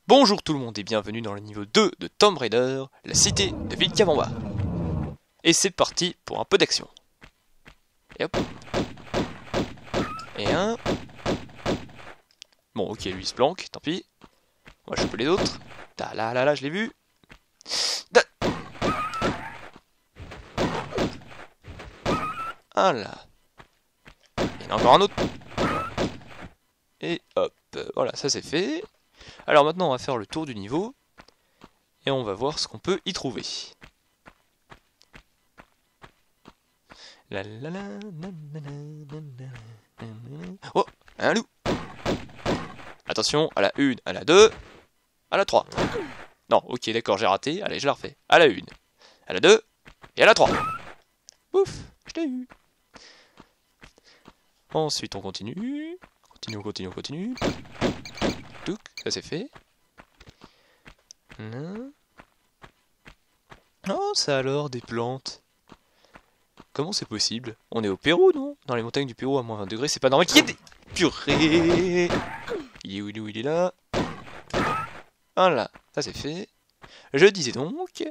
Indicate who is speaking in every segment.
Speaker 1: Bonjour tout le monde et bienvenue dans le niveau 2 de Tomb Raider, la cité de Vilcabamba. Et c'est parti pour un peu d'action. Et hop. Et un. Bon ok, lui il se planque, tant pis. On va choper les autres. Là, je l'ai vu. Da. Ah là. Il y en a encore un autre. Et hop, voilà, ça c'est fait. Alors maintenant on va faire le tour du niveau. Et on va voir ce qu'on peut y trouver. Oh, un loup. Attention, à la 1, à la 2, à la 3. Non, ok, d'accord, j'ai raté. Allez, je la refais. À la 1, à la 2, et à la 3. Ouf, je t'ai eu. Ensuite, on continue. Continue. Touc, ça c'est fait. Oh, ça alors, des plantes. Comment c'est possible? On est au Pérou, non? Dans les montagnes du Pérou à moins 20 degrés, c'est pas normal qu'il y ait des... Purée! Il est où, il est là? Voilà, ça c'est fait. Je disais donc,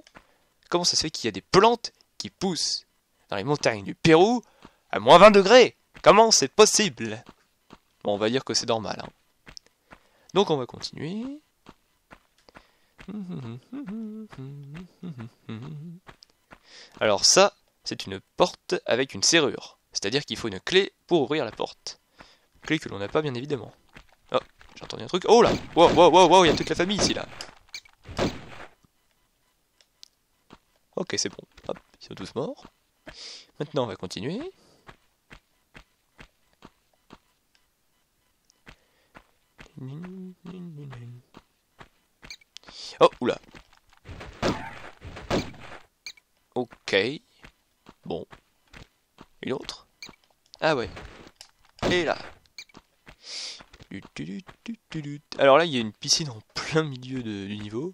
Speaker 1: comment ça se fait qu'il y a des plantes qui poussent dans les montagnes du Pérou à moins 20 degrés? Comment c'est possible? Bon, on va dire que c'est normal. Hein. Donc on va continuer. Alors ça, c'est une porte avec une serrure. C'est-à-dire qu'il faut une clé pour ouvrir la porte. Clé que l'on n'a pas bien évidemment. Oh, j'ai entendu un truc. Oh là! Wow, il y a toute la famille ici là. Ok, c'est bon. Hop, ils sont tous morts. Maintenant on va continuer. Oh, oula. Ok. Bon. Une autre? Ah ouais. Et là. Alors là, il y a une piscine en plein milieu du niveau.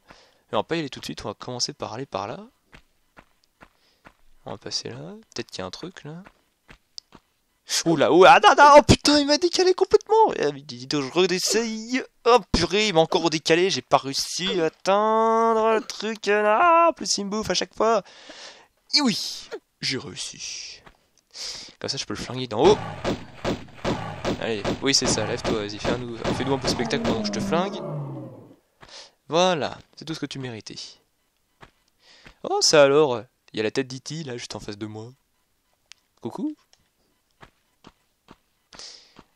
Speaker 1: Mais on va pas y aller tout de suite, on va commencer par aller par là. On va passer là. Peut-être qu'il y a un truc là. Oula, oh putain, il m'a décalé complètement. Dis donc, je redessaye. Oh purée, il m'a encore décalé, j'ai pas réussi à atteindre le truc. Ah, plus il me bouffe à chaque fois. Et oui, j'ai réussi. Comme ça, je peux le flinguer d'en haut. Allez, oui, c'est ça, lève-toi, vas-y, fais-nous un peu de spectacle pendant que je te flingue. Voilà, c'est tout ce que tu méritais. Oh, ça alors, il y a la tête d'E.T. là, juste en face de moi. Coucou.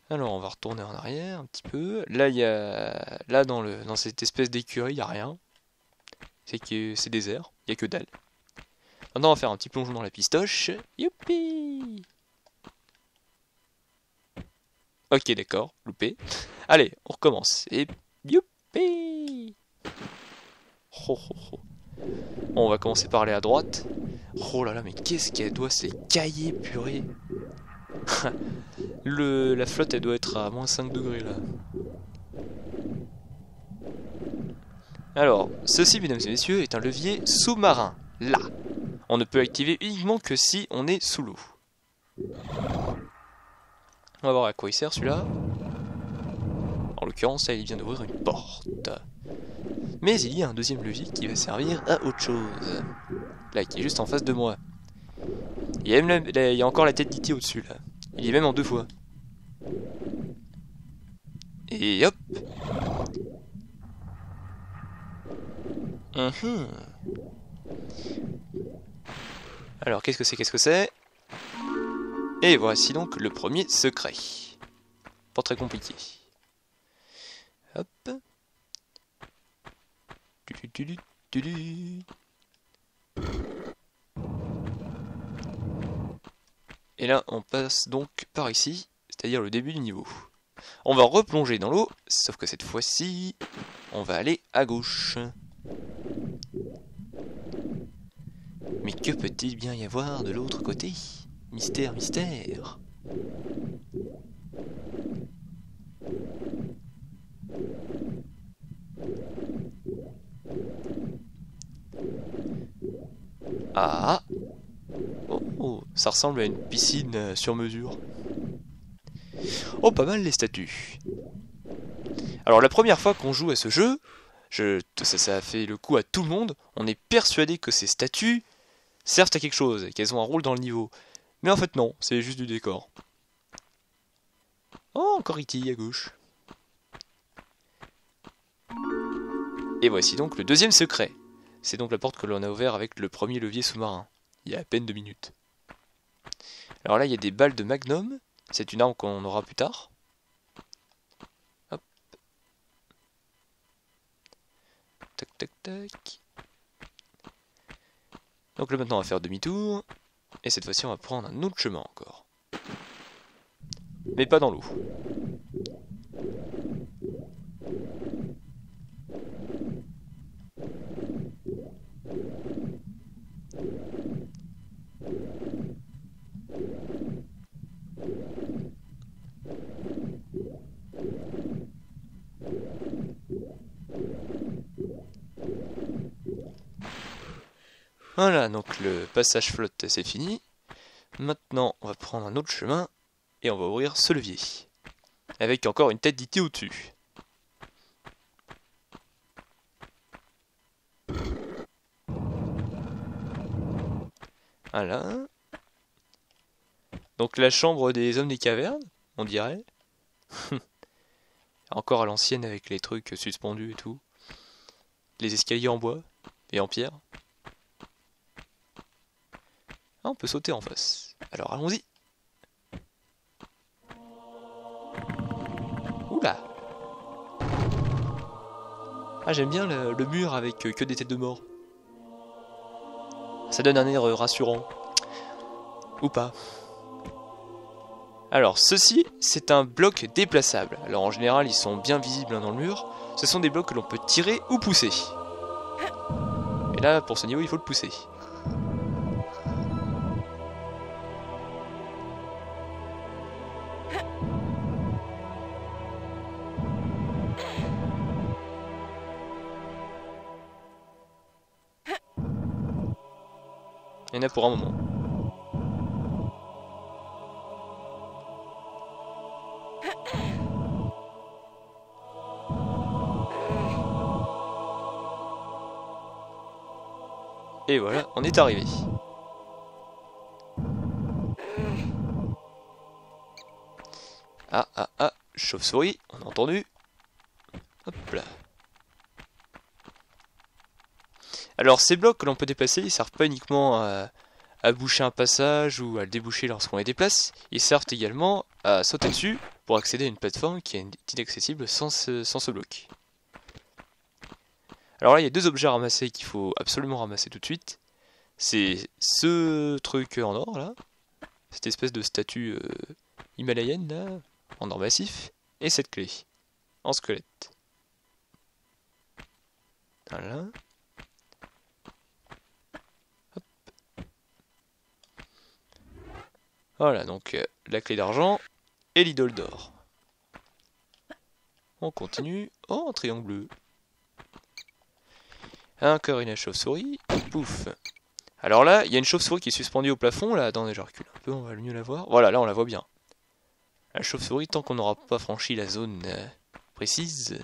Speaker 1: Alors, on va retourner en arrière un petit peu. Là, il y a... Là, dans cette espèce d'écurie, il n'y a rien. C'est que c'est désert, il n'y a que dalle. Maintenant, on va faire un petit plongeon dans la pistoche. Youpi! Ok, d'accord, loupé. Allez, on recommence. Et youpi! Bon, on va commencer par aller à droite. Oh là là, mais qu'est-ce qu'elle doit s'écailler, purée! La flotte, elle doit être à moins 5 degrés, là. Alors, ceci, mesdames et messieurs, est un levier sous-marin. Là. On ne peut activer uniquement que si on est sous l'eau. On va voir à quoi il sert celui-là. En l'occurrence, là, il vient d'ouvrir une porte. Mais il y a un deuxième levier qui va servir à autre chose. Là, qui est juste en face de moi. Il y a encore la tête d'E.T. au-dessus, là. Il est même en 2 fois. Et hop. Alors, qu'est-ce que c'est? Et voici donc le premier secret. Pas très compliqué. Hop. Et là, on passe donc par ici, c'est-à-dire le début du niveau. On va replonger dans l'eau, sauf que cette fois-ci, on va aller à gauche. Mais que peut-il bien y avoir de l'autre côté? Mystère, mystère. Ah! Oh, ça ressemble à une piscine sur mesure. Oh, pas mal les statues. Alors la première fois qu'on joue à ce jeu, Ça a fait le coup à tout le monde. On est persuadé que ces statues servent à quelque chose, qu'elles ont un rôle dans le niveau. Mais en fait non, c'est juste du décor. Oh, encore E.T. à gauche. Et voici donc le deuxième secret. C'est donc la porte que l'on a ouverte avec le premier levier sous-marin, il y a à peine 2 minutes. Alors là, il y a des balles de Magnum, c'est une arme qu'on aura plus tard. Hop. Tac, tac, tac. Donc là maintenant on va faire demi-tour, et cette fois-ci on va prendre un autre chemin encore. Mais pas dans l'eau. Voilà, donc le passage flotte c'est fini. Maintenant on va prendre un autre chemin, et on va ouvrir ce levier. Avec encore une tête d'E.T. au-dessus. Voilà. Donc la chambre des hommes des cavernes, on dirait. Encore à l'ancienne avec les trucs suspendus et tout. Les escaliers en bois et en pierre. Ah, on peut sauter en face. Alors allons-y. Oula. Ah, j'aime bien le mur avec que des têtes de mort. Ça donne un air rassurant. Ou pas. Alors ceci, c'est un bloc déplaçable. Alors en général, ils sont bien visibles dans le mur. Ce sont des blocs que l'on peut tirer ou pousser. Et là, pour ce niveau, il faut le pousser. Il y en a pour un moment. Et voilà, on est arrivé. Ah, chauve-souris, on a entendu. Hop là. Alors ces blocs que l'on peut déplacer, ils servent pas uniquement à boucher un passage ou à le déboucher lorsqu'on les déplace, ils servent également à sauter dessus pour accéder à une plateforme qui est inaccessible sans ce bloc. Alors là, il y a deux objets à ramasser qu'il faut absolument ramasser tout de suite. C'est ce truc en or là, cette espèce de statue himalayenne là, en or massif, et cette clé, en squelette. Voilà. Hop. Voilà, donc la clé d'argent et l'idole d'or. On continue. Oh, un triangle bleu. Encore une chauve-souris. Pouf. Alors là, il y a une chauve-souris qui est suspendue au plafond. Là, attendez, je recule un peu, on va mieux la voir. Voilà, là on la voit bien. La chauve-souris, tant qu'on n'aura pas franchi la zone précise...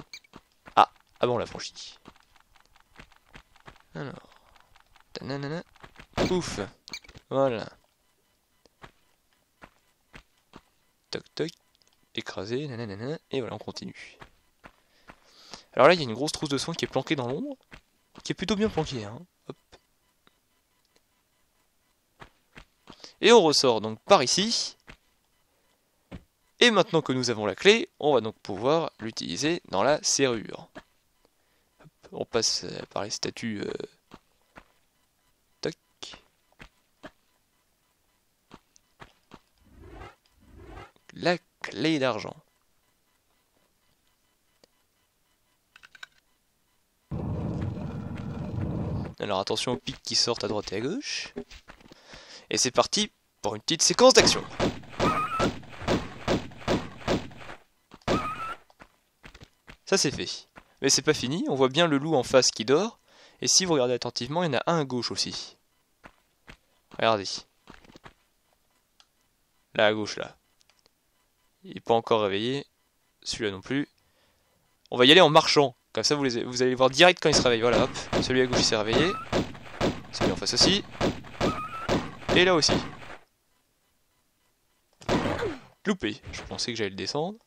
Speaker 1: Ah bon, on l'a franchi. Alors... Tananana. Pouf. Voilà. Toc toc. Écrasé, nanana. Et voilà, on continue. Alors là, il y a une grosse trousse de soins qui est planquée dans l'ombre. Qui est plutôt bien planquée, hein. Hop. Et on ressort donc par ici. Et maintenant que nous avons la clé, on va donc pouvoir l'utiliser dans la serrure. Hop, on passe par les statues. Toc. La clé d'argent. Alors attention aux pics qui sortent à droite et à gauche. Et c'est parti pour une petite séquence d'action. Ça c'est fait. Mais c'est pas fini, on voit bien le loup en face qui dort. Et si vous regardez attentivement, il y en a un à gauche aussi. Regardez. Là à gauche là. Il n'est pas encore réveillé. Celui-là non plus. On va y aller en marchant. Comme ça, vous allez les voir direct quand ils se réveillent. Voilà, hop. Celui à gauche il s'est réveillé. Celui en face aussi. Et là aussi. Loupé. Je pensais que j'allais le descendre.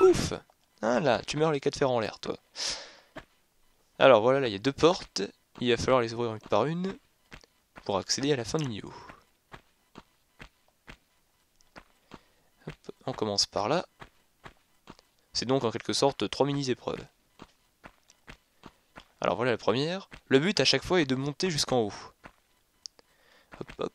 Speaker 1: Ouf. Ah là, tu meurs les 4 fers en l'air, toi. Alors voilà, là il y a 2 portes. Il va falloir les ouvrir une par une pour accéder à la fin du niveau. Hop, on commence par là. C'est donc en quelque sorte 3 mini-épreuves. Alors voilà la première. Le but à chaque fois est de monter jusqu'en haut. Hop hop.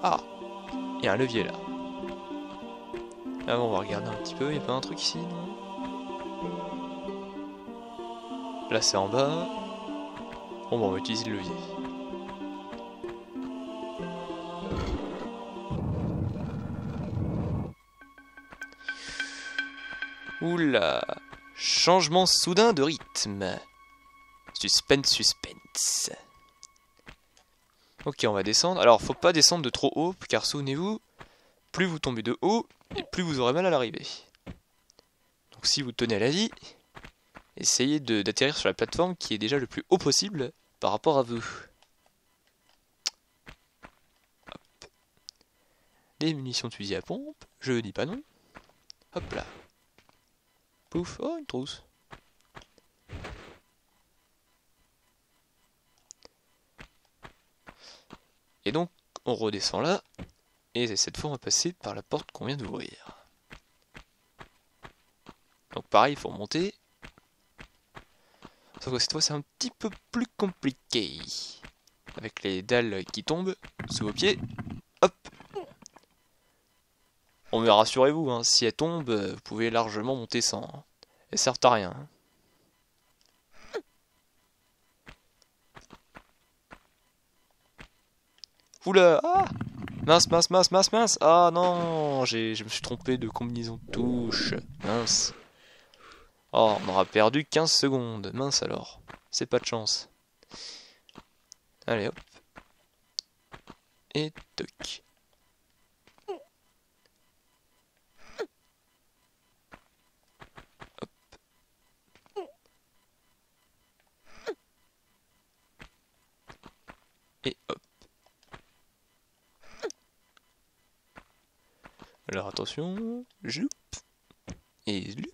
Speaker 1: Ah, il y a un levier là. Ah bon, on va regarder un petit peu, il n'y a pas un truc ici, non? Là c'est en bas. Bon, on va utiliser le levier. Oula, changement soudain de rythme. Suspense, suspense. Ok, on va descendre. Alors, faut pas descendre de trop haut, car souvenez-vous, plus vous tombez de haut, et plus vous aurez mal à l'arrivée. Donc si vous tenez à la vie, essayez d'atterrir sur la plateforme qui est déjà le plus haut possible par rapport à vous. Hop. Des munitions de fusil à pompe, je dis pas non. Hop là. Pouf, oh une trousse. Et donc, on redescend là, et cette fois on va passer par la porte qu'on vient d'ouvrir. Donc pareil, il faut remonter. Sauf que cette fois c'est un petit peu plus compliqué. Avec les dalles qui tombent sous vos pieds. Hop. Bon mais rassurez-vous, hein, si elles tombent, vous pouvez largement monter sans. Hein. Elles servent à rien. Hein. Oula, ah mince, mince, mince, mince, mince. Ah non, je me suis trompé de combinaison de touches. Mince. Oh, on aura perdu 15 secondes. Mince alors. C'est pas de chance. Allez, hop. Et toc. Hop. Et hop. Alors attention. Joup. Et zloup.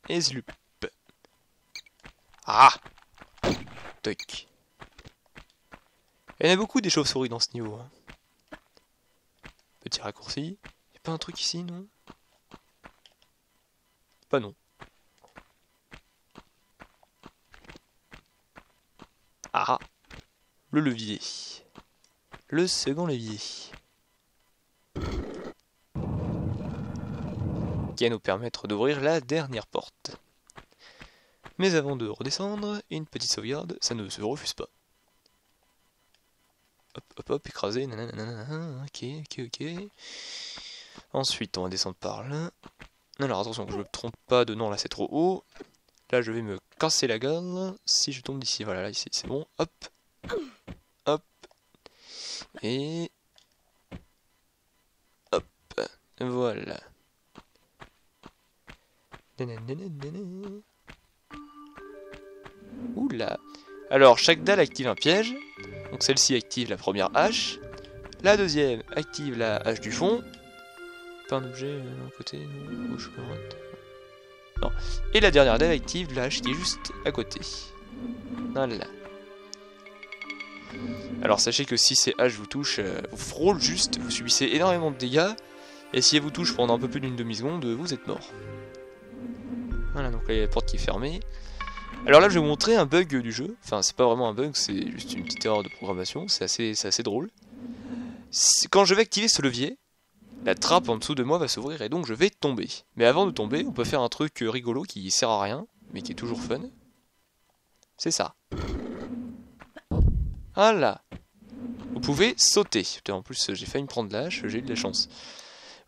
Speaker 1: Et zloup. Ah! Toc. Il y en a beaucoup des chauves-souris dans ce niveau. Hein. Petit raccourci. Y'a pas un truc ici, non? Pas non. Ah! Le levier. Le second levier. Qui va nous permettre d'ouvrir la dernière porte. Mais avant de redescendre, une petite sauvegarde, ça ne se refuse pas. Hop, hop, hop, écrasé, nanana, ok, ok, ok. Ensuite, on va descendre par là. Alors attention, que je ne me trompe pas de non, là c'est trop haut. Là, je vais me casser la gueule si je tombe d'ici. Voilà, là, ici, c'est bon. Hop, hop, et hop, voilà. Oula. Alors, chaque dalle active un piège. Donc celle-ci active la première hache. La deuxième active la hache du fond. Pas un objet d'un côté, gauche, droite. Non. Et la dernière dalle active la hache qui est juste à côté. Voilà. Alors sachez que si ces haches vous touchent, vous frôlent juste, vous subissez énormément de dégâts. Et si elles vous touchent pendant un peu plus d'une demi-seconde, vous êtes mort. Voilà, donc là il y a la porte qui est fermée. Alors là, je vais vous montrer un bug du jeu. Enfin, c'est pas vraiment un bug, c'est juste une petite erreur de programmation. C'est assez drôle. Quand je vais activer ce levier, la trappe en dessous de moi va s'ouvrir et donc je vais tomber. Mais avant de tomber, on peut faire un truc rigolo qui sert à rien, mais qui est toujours fun. C'est ça. Voilà. Vous pouvez sauter. Putain, en plus, j'ai failli me prendre l'âge, j'ai eu de la chance.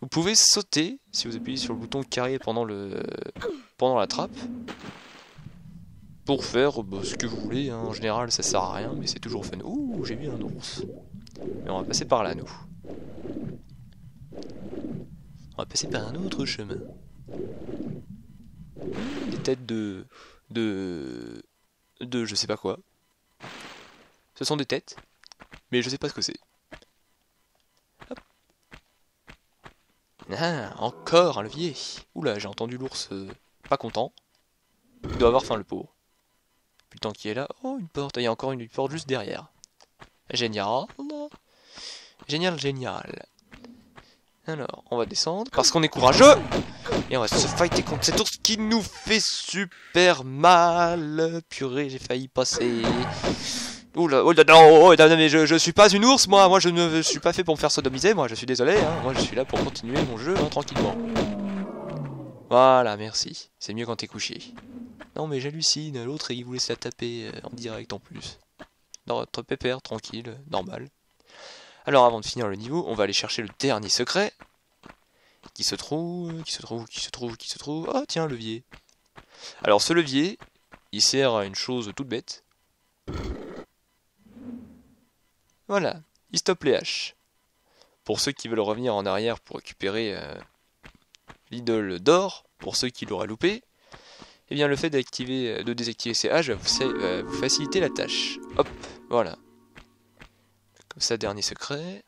Speaker 1: Vous pouvez sauter si vous appuyez sur le bouton carré pendant la trappe. Pour faire ce que vous voulez, hein. En général ça sert à rien, mais c'est toujours fun. Ouh, j'ai vu un ours. Mais on va passer par là, nous. On va passer par un autre chemin. Des têtes de je sais pas quoi. Ce sont des têtes, mais je sais pas ce que c'est. Hop. Ah, encore un levier. Oula, j'ai entendu l'ours pas content. Il doit avoir faim, le pauvre. Plus le temps qui est là. Oh, une porte. Il y a encore une porte juste derrière. Génial. Génial, génial. Alors, on va descendre. Parce qu'on est courageux. Et on va se fighter contre cet ours qui nous fait super mal. Purée, j'ai failli passer. Oula, oh là, mais je suis pas une ours, moi. Moi, je ne suis pas fait pour me faire sodomiser. Moi, je suis désolé. Hein. Moi, je suis là pour continuer mon jeu, hein, tranquillement. Voilà, merci. C'est mieux quand t'es couché. Non mais j'hallucine, l'autre il voulait se la taper en direct en plus. Notre pépère, tranquille, normal. Alors avant de finir le niveau, on va aller chercher le dernier secret. Qui se trouve... Ah tiens, levier. Alors ce levier, il sert à une chose toute bête. Voilà, il stoppe les haches. Pour ceux qui veulent revenir en arrière pour récupérer l'idole d'or, pour ceux qui l'auraient loupé, eh bien le fait de désactiver ces haches va vous faciliter la tâche. Hop, voilà. Comme ça, dernier secret.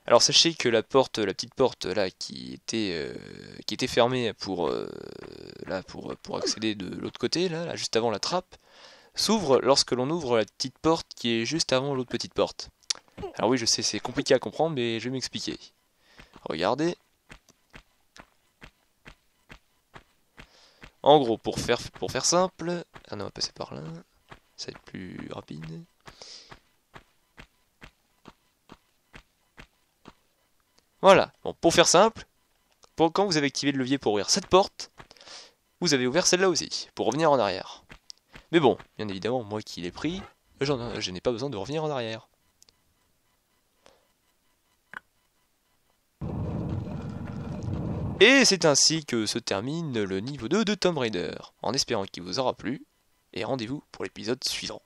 Speaker 1: Alors sachez que la petite porte là qui était fermée pour accéder de l'autre côté, là, juste avant la trappe, s'ouvre lorsque l'on ouvre la petite porte qui est juste avant l'autre petite porte. Alors oui, je sais, c'est compliqué à comprendre, mais je vais m'expliquer. Regardez. En gros, pour faire simple... Ah non, on va passer par là. Ça va être plus rapide. Voilà. Bon, pour faire simple, quand vous avez activé le levier pour ouvrir cette porte, vous avez ouvert celle-là aussi, pour revenir en arrière. Mais bon, bien évidemment, moi qui l'ai pris, je n'ai pas besoin de revenir en arrière. Et c'est ainsi que se termine le niveau 2 de Tomb Raider, en espérant qu'il vous aura plu, et rendez-vous pour l'épisode suivant.